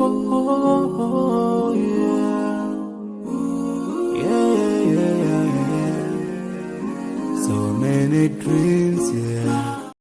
Oh, yeah. Yeah, yeah, yeah, yeah. So many dreams, yeah.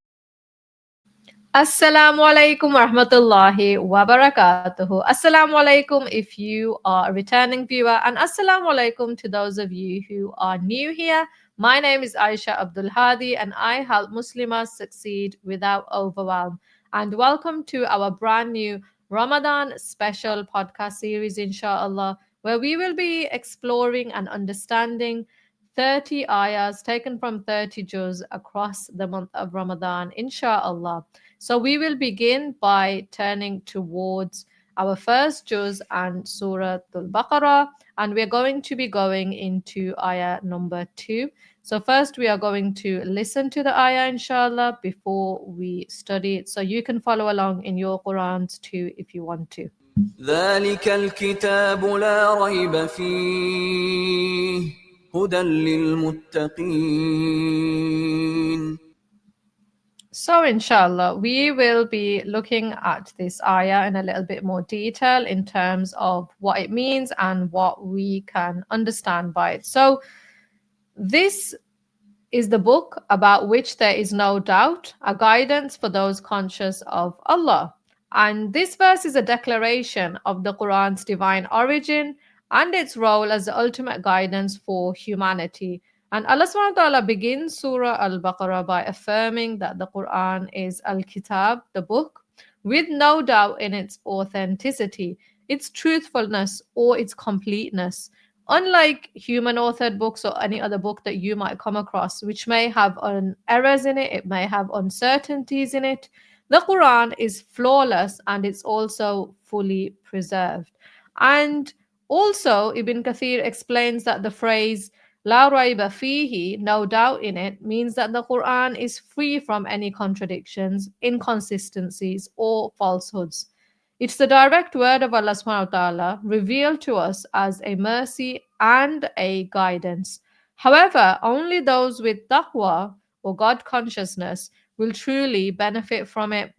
Assalamu alaikum warahmatullahi wabarakatuh. Assalamu alaikum if you are a returning viewer, and assalamu alaikum to those of you who are new here. My name is Aisha Abdul Hadi, and I help Muslimas succeed without overwhelm. And welcome to our brand new Ramadan special podcast series, inshallah, where we will be exploring and understanding 30 ayahs taken from 30 juz across the month of Ramadan, inshallah. So we will begin by turning towards our first juz and Surah Al-Baqarah, and we're going to be going into ayah number 2. So first we are going to listen to the ayah, inshallah, before we study it. So you can follow along in your Qurans too if you want to. ذلك الكتاب لا ريب فيه هدى للمتقين. So, inshallah, we will be looking at this ayah in a little bit more detail in terms of what it means and what we can understand by it. So, this is the book about which there is no doubt, a guidance for those conscious of Allah. And this verse is a declaration of the Quran's divine origin and its role as the ultimate guidance for humanity. And Allah subhanahu wa ta'ala begins Surah Al Baqarah by affirming that the Quran is Al Kitab, the book, with no doubt in its authenticity, its truthfulness, or its completeness. Unlike human authored books or any other book that you might come across, which may have errors in it, it may have uncertainties in it, the Quran is flawless and it's also fully preserved. And also, Ibn Kathir explains that the phrase La raiba fihi, no doubt in it, means that the Quran is free from any contradictions, inconsistencies, or falsehoods. It's the direct word of Allah subhanahu wa ta'ala revealed to us as a mercy and a guidance. However, only those with taqwa or God consciousness will truly benefit from it.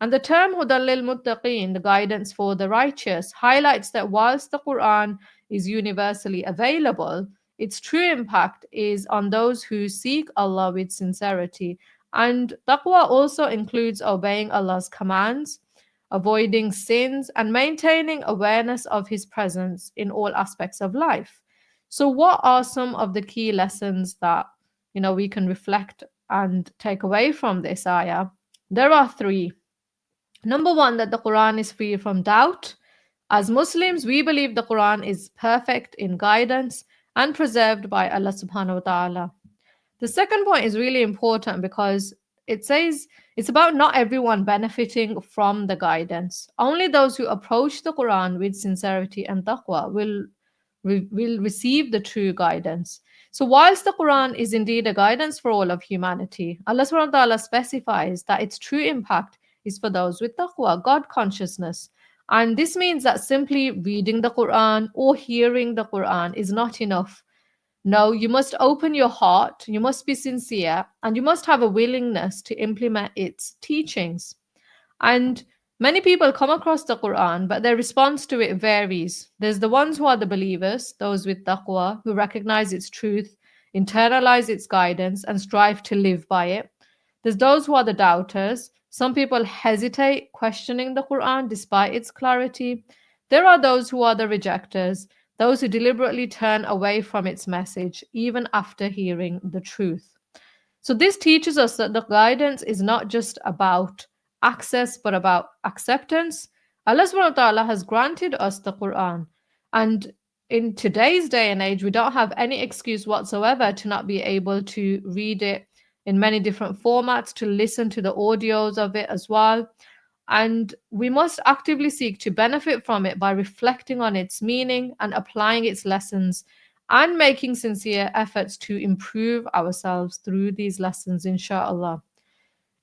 And the term Hudallil Muttaqeen, the guidance for the righteous, highlights that whilst the Quran is universally available, its true impact is on those who seek Allah with sincerity. And taqwa also includes obeying Allah's commands, avoiding sins, and maintaining awareness of His presence in all aspects of life. So, what are some of the key lessons that we can reflect and take away from this ayah? There are three. Number one, that the Quran is free from doubt. As Muslims, we believe the Quran is perfect in guidance and preserved by Allah subhanahu wa ta'ala. The second point is really important because it says it's about not everyone benefiting from the guidance. Only those who approach the Quran with sincerity and taqwa will receive the true guidance. So, whilst the Quran is indeed a guidance for all of humanity, Allah subhanahu wa ta'ala specifies that its true impact is for those with taqwa, God consciousness. And this means that simply reading the Quran or hearing the Quran is not enough. No, you must open your heart, you must be sincere, and you must have a willingness to implement its teachings. And many people come across the Quran, but their response to it varies. There's the ones who are the believers, those with taqwa, who recognize its truth, internalize its guidance, and strive to live by it. There's those who are the doubters. Some people hesitate questioning the Quran despite its clarity. There are those who are the rejectors, those who deliberately turn away from its message even after hearing the truth. So, this teaches us that the guidance is not just about access but about acceptance. Allah subhanahu wa ta'ala has granted us the Quran, and in today's day and age, we don't have any excuse whatsoever to not be able to read it in many different formats, to listen to the audios of it as well. And we must actively seek to benefit from it by reflecting on its meaning and applying its lessons and making sincere efforts to improve ourselves through these lessons, inshallah.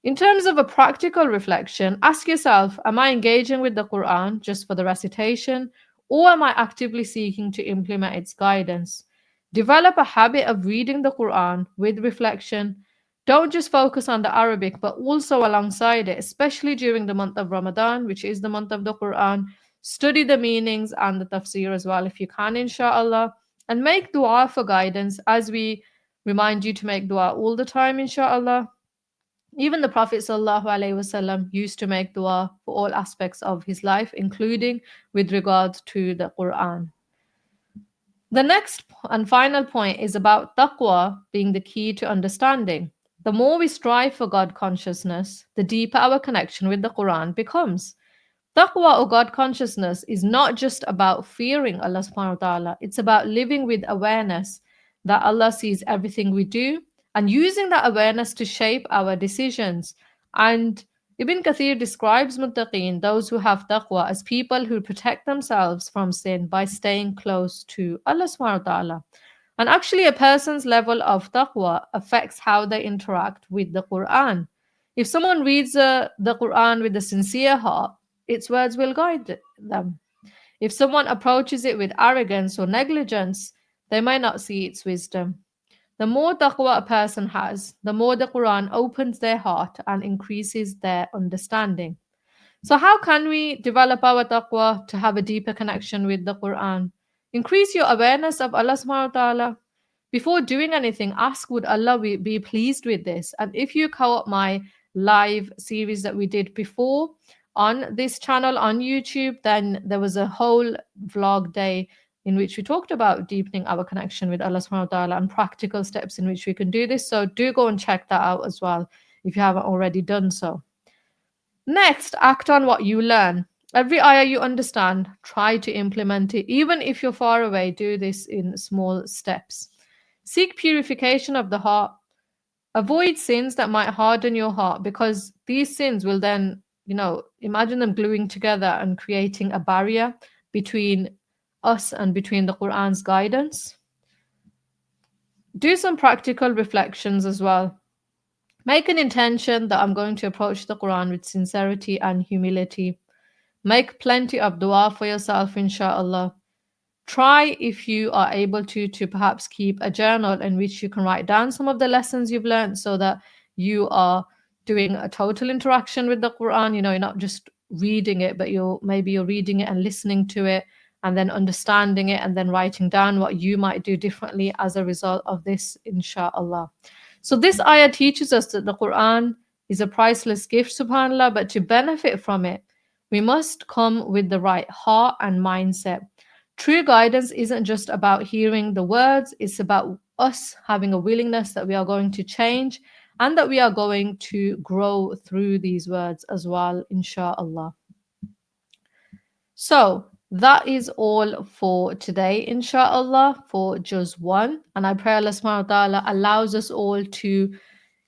In terms of a practical reflection, ask yourself, am I engaging with the Quran just for the recitation, or am I actively seeking to implement its guidance? Develop a habit of reading the Quran with reflection. Don't just focus on the Arabic, but also alongside it, especially during the month of Ramadan, which is the month of the Quran. Study the meanings and the tafsir as well if you can, inshallah. And make dua for guidance, as we remind you to make dua all the time, inshallah. Even the Prophet ﷺ used to make dua for all aspects of his life, including with regard to the Quran. The next and final point is about taqwa being the key to understanding. The more we strive for God consciousness, the deeper our connection with the Quran becomes. Taqwa or God consciousness is not just about fearing Allah subhanahu wa ta'ala, it's about living with awareness that Allah sees everything we do and using that awareness to shape our decisions. And Ibn Kathir describes muttaqeen, those who have taqwa, as people who protect themselves from sin by staying close to Allah subhanahu wa ta'ala. And actually, a person's level of taqwa affects how they interact with the Quran. If someone reads the Quran with a sincere heart, its words will guide them. If someone approaches it with arrogance or negligence, they might not see its wisdom. The more taqwa a person has, the more the Quran opens their heart and increases their understanding. So, how can we develop our taqwa to have a deeper connection with the Quran? Increase your awareness of Allah subhanahu wa ta'ala. Before doing anything, ask, would Allah be pleased with this? And if you caught my live series that we did before on this channel on YouTube, then there was a whole vlog day in which we talked about deepening our connection with Allah subhanahu wa ta'ala and practical steps in which we can do this. So do go and check that out as well if you haven't already done so. Next, act on what you learn. Every ayah you understand, try to implement it. Even if you're far away, do this in small steps. Seek purification of the heart. Avoid sins that might harden your heart, because these sins will then, imagine them gluing together and creating a barrier between us and between the Quran's guidance. Do some practical reflections as well. Make an intention that I'm going to approach the Quran with sincerity and humility. Make plenty of dua for yourself, inshallah. Try, if you are able to perhaps keep a journal in which you can write down some of the lessons you've learned, so that you are doing a total interaction with the Quran. You're not just reading it, but you're reading it and listening to it and then understanding it and then writing down what you might do differently as a result of this, inshallah. So this ayah teaches us that the Quran is a priceless gift, subhanAllah, but to benefit from it, we must come with the right heart and mindset. True guidance isn't just about hearing the words, it's about us having a willingness that we are going to change and that we are going to grow through these words as well, inshallah. So that is all for today, inshallah, for Juz 1. And I pray Allah subhanahu wa ta'ala allows us all to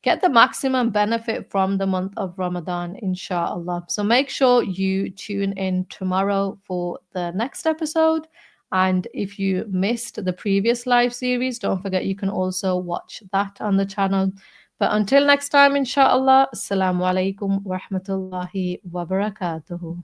get the maximum benefit from the month of Ramadan, inshallah. So make sure you tune in tomorrow for the next episode. And if you missed the previous live series, don't forget you can also watch that on the channel. But until next time, inshallah, assalamu alaikum wa rahmatullahi wa barakatuhu.